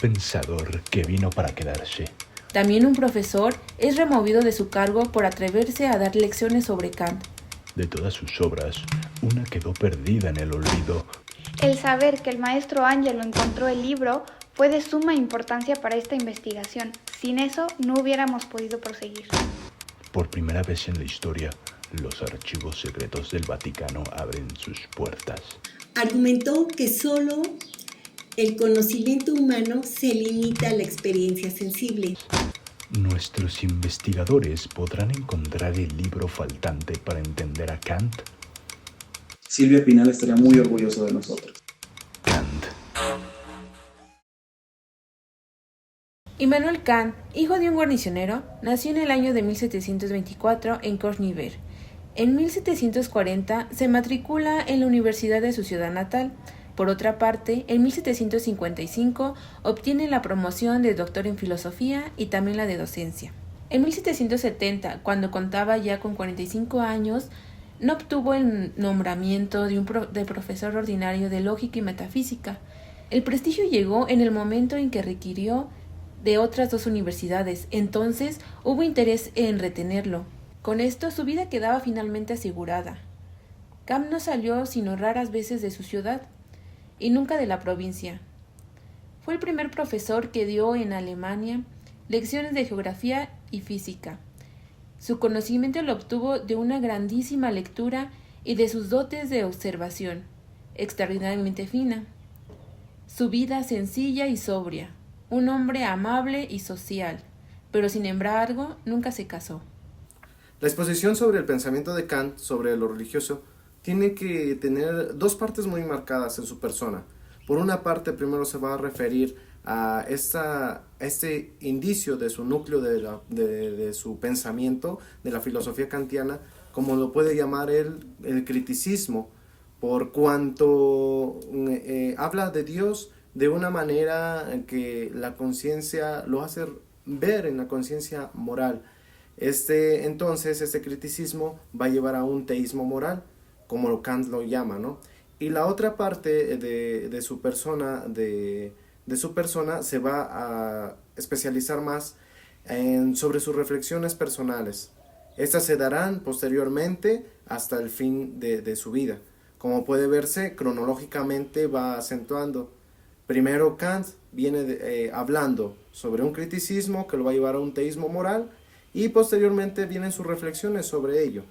pensador que vino para quedarse. También un profesor es removido de su cargo por atreverse a dar lecciones sobre Kant. De todas sus obras, una quedó perdida en el olvido. El saber que el maestro Ángelo encontró el libro fue de suma importancia para esta investigación. Sin eso no hubiéramos podido proseguir. Por primera vez en la historia, los archivos secretos del Vaticano abren sus puertas. Argumentó que solo el conocimiento humano se limita a la experiencia sensible. Nuestros investigadores podrán encontrar el libro faltante para entender a Kant. Silvia Pinal estaría muy orgulloso de nosotros. Kant. Immanuel Kant, hijo de un guarnicionero, nació en el año de 1724 en Courniver. En 1740 se matricula en la universidad de su ciudad natal. Por otra parte, en 1755 obtiene la promoción de doctor en filosofía y también la de docencia. En 1770, cuando contaba ya con 45 años, no obtuvo el nombramiento de profesor ordinario de lógica y metafísica. El prestigio llegó en el momento en que requirió de otras dos universidades, entonces hubo interés en retenerlo. Con esto su vida quedaba finalmente asegurada. Kant no salió sino raras veces de su ciudad y nunca de la provincia. Fue el primer profesor que dio en Alemania lecciones de geografía y física. Su conocimiento lo obtuvo de una grandísima lectura y de sus dotes de observación, extraordinariamente fina. Su vida sencilla y sobria, un hombre amable y social, pero sin embargo nunca se casó. La exposición sobre el pensamiento de Kant sobre lo religioso tiene que tener dos partes muy marcadas en su persona. Por una parte, primero se va a referir a este indicio de su núcleo de su pensamiento, de la filosofía kantiana, como lo puede llamar él, el criticismo, por cuanto habla de Dios de una manera que la conciencia lo hace ver en la conciencia moral. Entonces, este criticismo va a llevar a un teísmo moral, como Kant lo llama, ¿no? Y la otra parte de su persona, se va a especializar más sobre sus reflexiones personales. Estas se darán posteriormente hasta el fin de su vida. Como puede verse, cronológicamente va acentuando. Primero Kant viene hablando sobre un criticismo que lo va a llevar a un teísmo moral, y posteriormente vienen sus reflexiones sobre ello.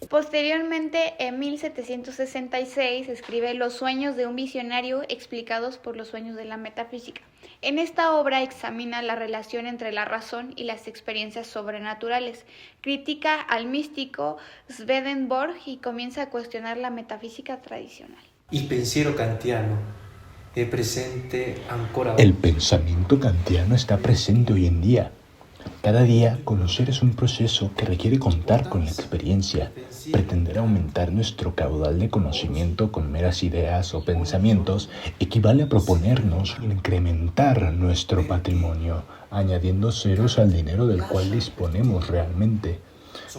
Posteriormente, en 1766, escribe Los sueños de un visionario explicados por los sueños de la metafísica. En esta obra examina la relación entre la razón y las experiencias sobrenaturales, critica al místico Swedenborg y comienza a cuestionar la metafísica tradicional. Il pensiero kantiano è presente ancora oggi. El pensamiento kantiano está presente hoy en día. Cada día conocer es un proceso que requiere contar con la experiencia. Pretender aumentar nuestro caudal de conocimiento con meras ideas o pensamientos equivale a proponernos incrementar nuestro patrimonio, añadiendo ceros al dinero del cual disponemos realmente.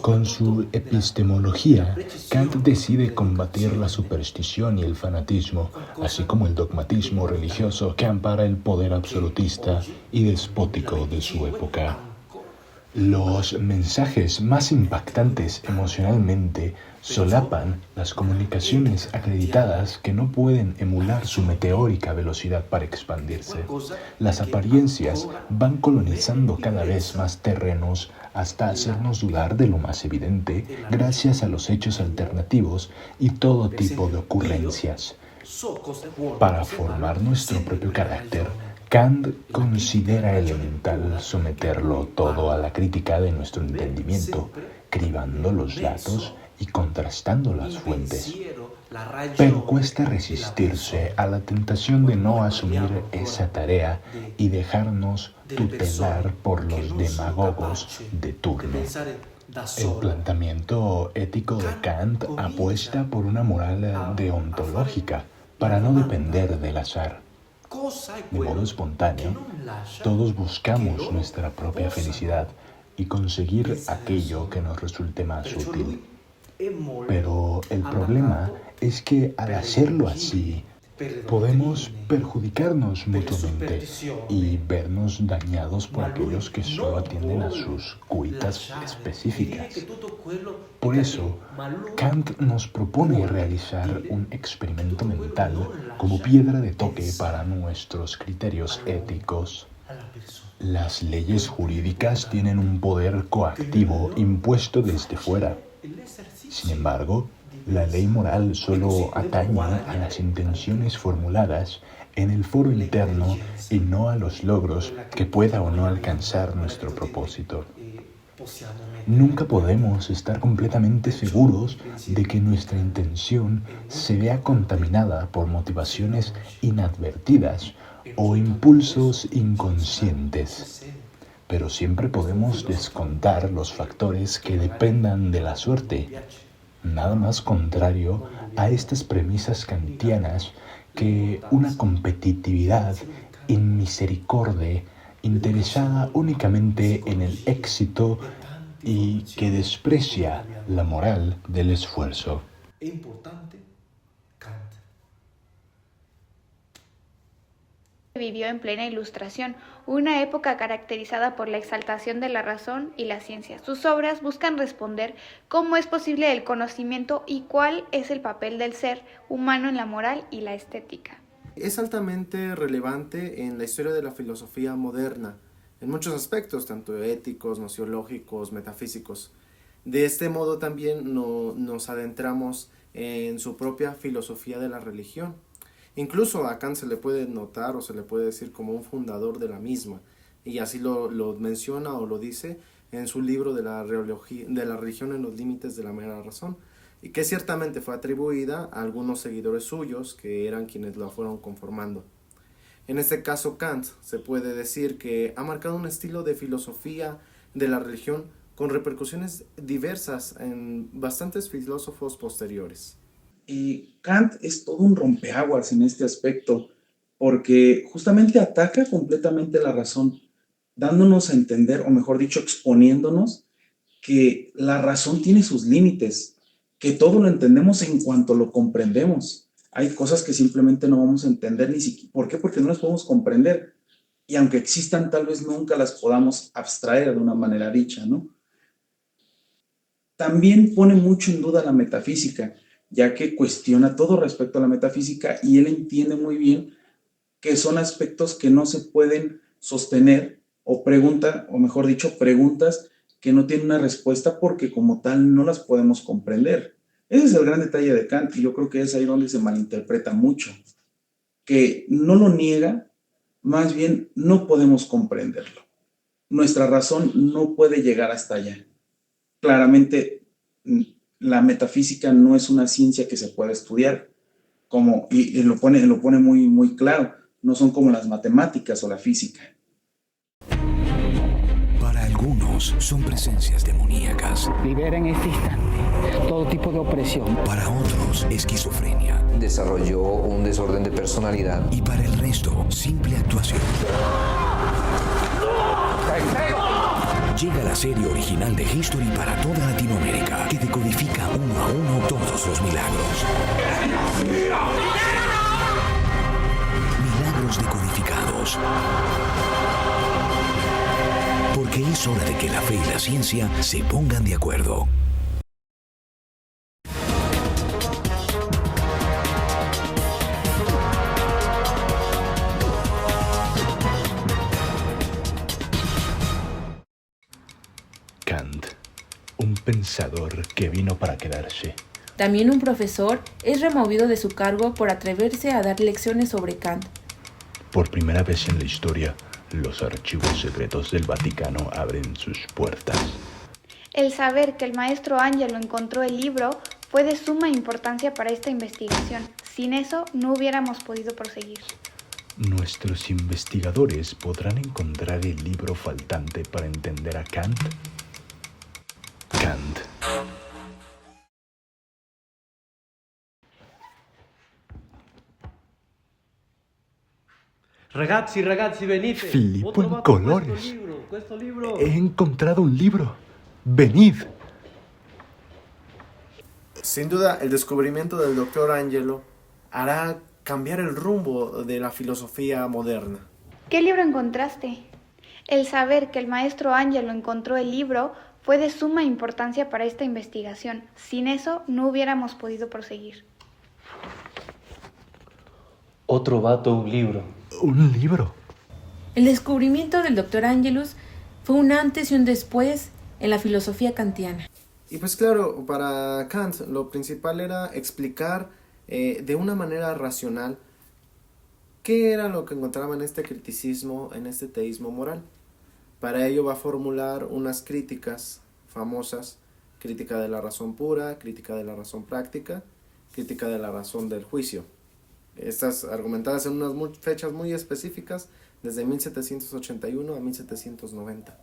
Con su epistemología, Kant decide combatir la superstición y el fanatismo, así como el dogmatismo religioso que ampara el poder absolutista y despótico de su época. Los mensajes más impactantes emocionalmente solapan las comunicaciones acreditadas que no pueden emular su meteórica velocidad para expandirse. Las apariencias van colonizando cada vez más terrenos hasta hacernos dudar de lo más evidente gracias a los hechos alternativos y todo tipo de ocurrencias. Para formar nuestro propio carácter, Kant considera elemental someterlo todo a la crítica de nuestro entendimiento, cribando los datos y contrastando las fuentes. Pero cuesta resistirse a la tentación de no asumir esa tarea y dejarnos tutelar por los demagogos de turno. El planteamiento ético de Kant apuesta por una moral deontológica para no depender del azar. De modo espontáneo, todos buscamos nuestra propia felicidad y conseguir aquello que nos resulte más útil. Pero el problema es que al hacerlo así, Podemos perjudicarnos mutuamente y vernos dañados por aquellos que solo atienden a sus cuitas específicas. Por eso, Kant nos propone realizar un experimento mental como piedra de toque para nuestros criterios éticos. Las leyes jurídicas tienen un poder coactivo impuesto desde fuera. Sin embargo, la ley moral solo atañe a las intenciones formuladas en el foro interno y no a los logros que pueda o no alcanzar nuestro propósito. Nunca podemos estar completamente seguros de que nuestra intención se vea contaminada por motivaciones inadvertidas o impulsos inconscientes, pero siempre podemos descontar los factores que dependan de la suerte. Nada más contrario a estas premisas kantianas que una competitividad inmisericordia, interesada únicamente en el éxito y que desprecia la moral del esfuerzo. Vivió en plena Ilustración, una época caracterizada por la exaltación de la razón y la ciencia. Sus obras buscan responder cómo es posible el conocimiento y cuál es el papel del ser humano en la moral y la estética. Es altamente relevante en la historia de la filosofía moderna, en muchos aspectos, tanto éticos, nociológicos, metafísicos. De este modo también nos adentramos en su propia filosofía de la religión. Incluso a Kant se le puede notar o se le puede decir como un fundador de la misma, y así lo menciona o lo dice en su libro de la religión en los límites de la mera razón, y que ciertamente fue atribuida a algunos seguidores suyos que eran quienes la fueron conformando. En este caso, Kant se puede decir que ha marcado un estilo de filosofía de la religión con repercusiones diversas en bastantes filósofos posteriores. Kant es todo un rompeaguas en este aspecto, porque justamente ataca completamente la razón, dándonos a entender, o mejor dicho, exponiéndonos que la razón tiene sus límites, que todo lo entendemos en cuanto lo comprendemos. Hay cosas que simplemente no vamos a entender ni siquiera. ¿Por qué? Porque no las podemos comprender. Y aunque existan, tal vez nunca las podamos abstraer de una manera dicha, ¿no? También pone mucho en duda la metafísica, ya que cuestiona todo respecto a la metafísica y él entiende muy bien que son aspectos que no se pueden sostener o mejor dicho, preguntas que no tienen una respuesta porque como tal no las podemos comprender. Ese es el gran detalle de Kant y yo creo que es ahí donde se malinterpreta mucho, que no lo niega, más bien no podemos comprenderlo. Nuestra razón no puede llegar hasta allá. Claramente, la metafísica no es una ciencia que se pueda estudiar, y lo pone muy, muy claro, no son como las matemáticas o la física. Para algunos son presencias demoníacas. Libera en este instante todo tipo de opresión. Para otros, esquizofrenia. Desarrolló un desorden de personalidad. Y para el resto, simple actuación. Llega la serie original de History para toda Latinoamérica, que decodifica uno a uno todos los milagros. Milagros decodificados. Porque es hora de que la fe y la ciencia se pongan de acuerdo. Kant, un pensador que vino para quedarse. También un profesor es removido de su cargo por atreverse a dar lecciones sobre Kant. Por primera vez en la historia, los archivos secretos del Vaticano abren sus puertas. El saber que el maestro Ángelo encontró el libro fue de suma importancia para esta investigación. Sin eso no hubiéramos podido proseguir. ¿Nuestros investigadores podrán encontrar el libro faltante para entender a Kant? Kant. Ragazzi, venite. Filippo en colores. He encontrado un libro. Venid. Sin duda, el descubrimiento del Dr. Ángelo hará cambiar el rumbo de la filosofía moderna. ¿Qué libro encontraste? El saber que el maestro Ángelo encontró el libro fue de suma importancia para esta investigación. Sin eso no hubiéramos podido proseguir. Ho trovato un libro. ¿Un libro? El descubrimiento del Dr. Angelus fue un antes y un después en la filosofía kantiana. Y pues claro, para Kant lo principal era explicar de una manera racional qué era lo que encontraba en este criticismo, en este teísmo moral. Para ello va a formular unas críticas famosas: crítica de la razón pura, crítica de la razón práctica, crítica de la razón del juicio. Estas argumentadas en unas fechas muy específicas, desde 1781 a 1790.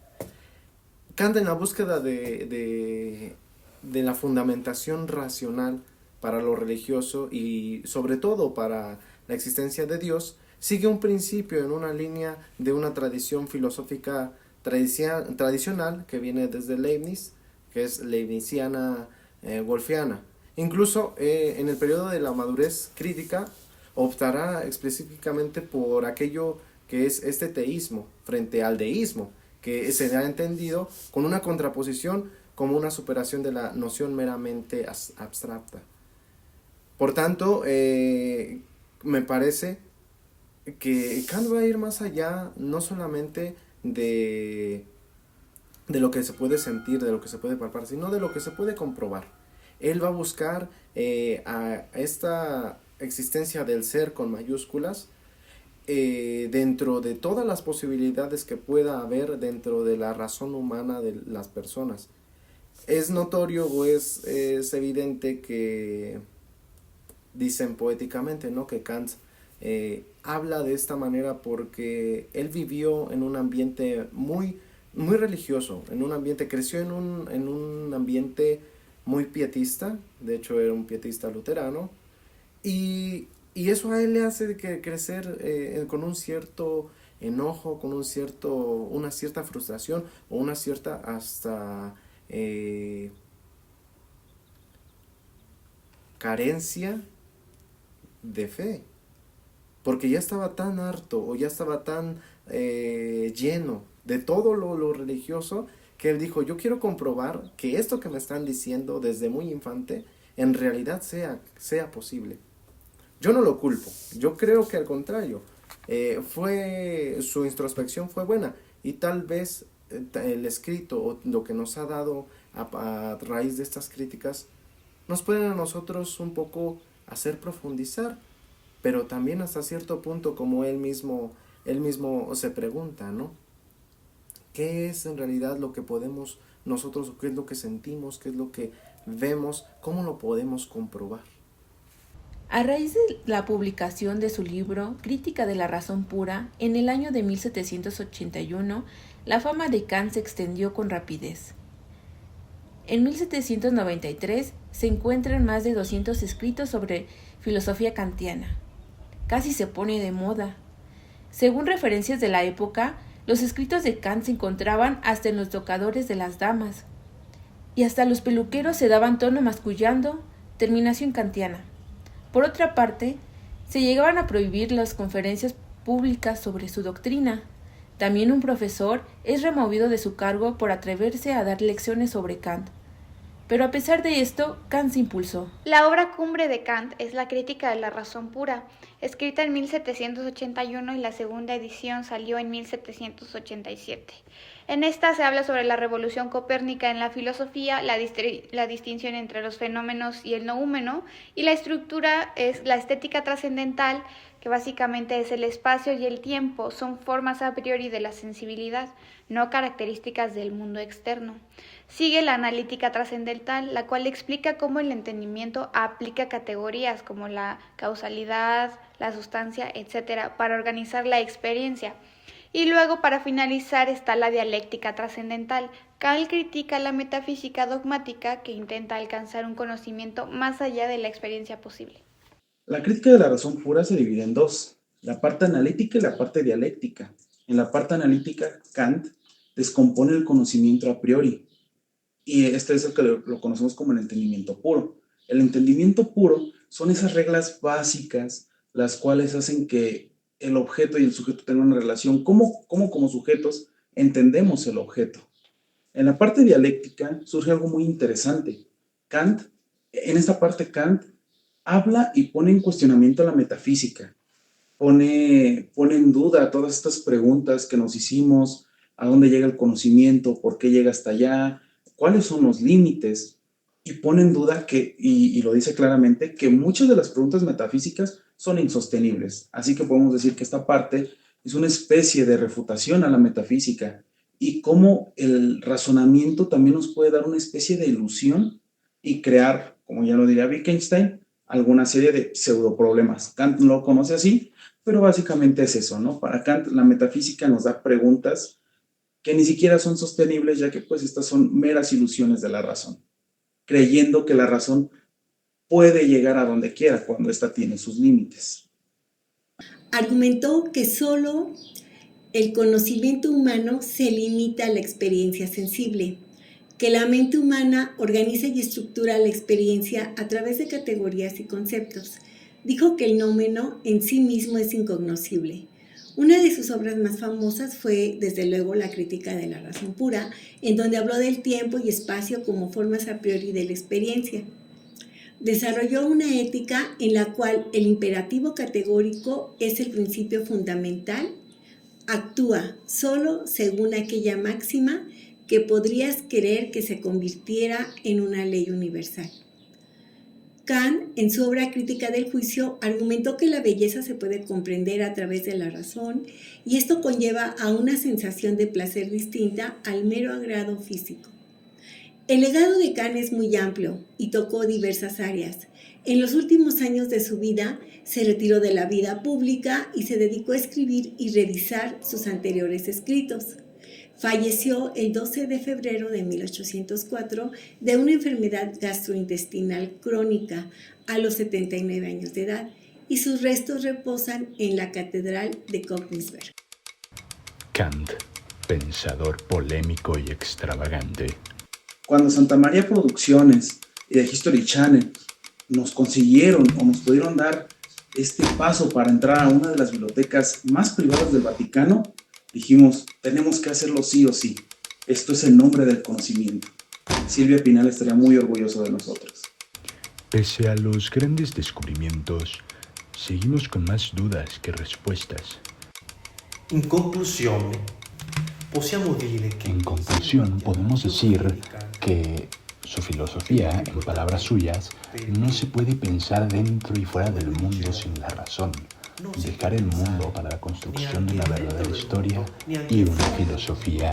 Kant, en la búsqueda de la fundamentación racional para lo religioso y sobre todo para la existencia de Dios, sigue un principio en una línea de una tradición filosófica tradicional que viene desde Leibniz, que es leibniziana wolfiana. Incluso en el periodo de la madurez crítica optará específicamente por aquello que es este teísmo frente al deísmo, que se ha entendido con una contraposición como una superación de la noción meramente abstracta. Por tanto, me parece que Kant va a ir más allá, no solamente de lo que se puede sentir, de lo que se puede palpar, sino de lo que se puede comprobar. Él va a buscar a esta existencia del ser con mayúsculas dentro de todas las posibilidades que pueda haber dentro de la razón humana de las personas. Es notorio o es evidente que dicen poéticamente, ¿no?, que Kant habla de esta manera porque él vivió en un ambiente muy religioso, en un ambiente, creció en un ambiente muy pietista. De hecho era un pietista luterano, y eso a él le hace crecer con un cierto enojo, con una cierta frustración o una cierta hasta carencia de fe, porque ya estaba tan harto o ya estaba tan lleno de todo lo religioso, que él dijo: yo quiero comprobar que esto que me están diciendo desde muy infante en realidad sea posible. Yo no lo culpo, yo creo que al contrario, su introspección fue buena, y tal vez el escrito o lo que nos ha dado a raíz de estas críticas nos pueden a nosotros un poco hacer profundizar, pero también hasta cierto punto, como él mismo se pregunta, ¿no?, ¿qué es en realidad lo que podemos nosotros, qué es lo que sentimos, qué es lo que vemos, cómo lo podemos comprobar? A raíz de la publicación de su libro Crítica de la razón pura, en el año de 1781, la fama de Kant se extendió con rapidez. En 1793 se encuentran más de 200 escritos sobre filosofía kantiana. Casi se pone de moda. Según referencias de la época, los escritos de Kant se encontraban hasta en los tocadores de las damas, y hasta los peluqueros se daban tono mascullando, terminación kantiana. Por otra parte, se llegaban a prohibir las conferencias públicas sobre su doctrina. También un profesor es removido de su cargo por atreverse a dar lecciones sobre Kant. Pero a pesar de esto, Kant se impulsó. La obra cumbre de Kant es la Crítica de la razón pura, escrita en 1781, y la segunda edición salió en 1787. En esta se habla sobre la revolución copérnica en la filosofía, la distinción entre los fenómenos y el noúmeno, y la estructura es la estética trascendental, que básicamente es el espacio y el tiempo, son formas a priori de la sensibilidad, no características del mundo externo. Sigue la analítica trascendental, la cual explica cómo el entendimiento aplica categorías como la causalidad, la sustancia, etc., para organizar la experiencia. Y luego, para finalizar, está la dialéctica trascendental. Kant critica la metafísica dogmática, que intenta alcanzar un conocimiento más allá de la experiencia posible. La crítica de la razón pura se divide en dos: la parte analítica y la parte dialéctica. En la parte analítica, Kant descompone el conocimiento a priori, y este es el que lo conocemos como el entendimiento puro. El entendimiento puro son esas reglas básicas las cuales hacen que el objeto y el sujeto tengan una relación, cómo como sujetos entendemos el objeto. En la parte dialéctica surge algo muy interesante. En esta parte Kant habla y pone en cuestionamiento la metafísica, pone en duda todas estas preguntas que nos hicimos, a dónde llega el conocimiento, por qué llega hasta allá, cuáles son los límites, y pone en duda y lo dice claramente, que muchas de las preguntas metafísicas son insostenibles. Así que podemos decir que esta parte es una especie de refutación a la metafísica, y cómo el razonamiento también nos puede dar una especie de ilusión y crear, como ya lo diría Wittgenstein, alguna serie de pseudoproblemas. Kant no lo conoce así, pero básicamente es eso, ¿no? Para Kant la metafísica nos da preguntas que ni siquiera son sostenibles, ya que pues estas son meras ilusiones de la razón, creyendo que la razón puede llegar a donde quiera cuando ésta tiene sus límites. Argumentó que solo el conocimiento humano se limita a la experiencia sensible, que la mente humana organiza y estructura la experiencia a través de categorías y conceptos. Dijo que el nómeno en sí mismo es incognoscible. Una de sus obras más famosas fue, desde luego, La crítica de la razón pura, en donde habló del tiempo y espacio como formas a priori de la experiencia. Desarrolló una ética en la cual el imperativo categórico es el principio fundamental. Actúa solo según aquella máxima que podrías querer que se convirtiera en una ley universal. Kant, en su obra Crítica del Juicio, argumentó que la belleza se puede comprender a través de la razón y esto conlleva a una sensación de placer distinta al mero agrado físico. El legado de Kant es muy amplio y tocó diversas áreas. En los últimos años de su vida se retiró de la vida pública y se dedicó a escribir y revisar sus anteriores escritos. Falleció el 12 de febrero de 1804 de una enfermedad gastrointestinal crónica a los 79 años de edad y sus restos reposan en la Catedral de Königsberg. Kant, pensador polémico y extravagante. Cuando Santa María Producciones y The History Channel nos consiguieron o nos pudieron dar este paso para entrar a una de las bibliotecas más privadas del Vaticano, dijimos, tenemos que hacerlo sí o sí. Esto es el nombre del conocimiento. Silvia Pinal estaría muy orgulloso de nosotros. Pese a los grandes descubrimientos, seguimos con más dudas que respuestas. En conclusión, podemos decir que su filosofía, en palabras suyas, no se puede pensar dentro y fuera del mundo sin la razón. Dejar el mundo para la construcción de una verdadera historia y una filosofía.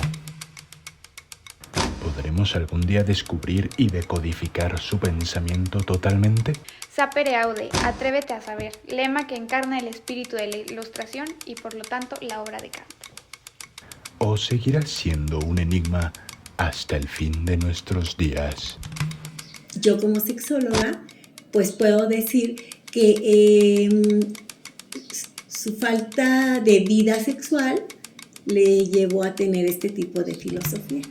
¿Podremos algún día descubrir y decodificar su pensamiento totalmente? Sapere aude, atrévete a saber, lema que encarna el espíritu de la ilustración y por lo tanto la obra de Kant. ¿O seguirá siendo un enigma hasta el fin de nuestros días? Yo como sexóloga, pues puedo decir que su falta de vida sexual le llevó a tener este tipo de filosofía.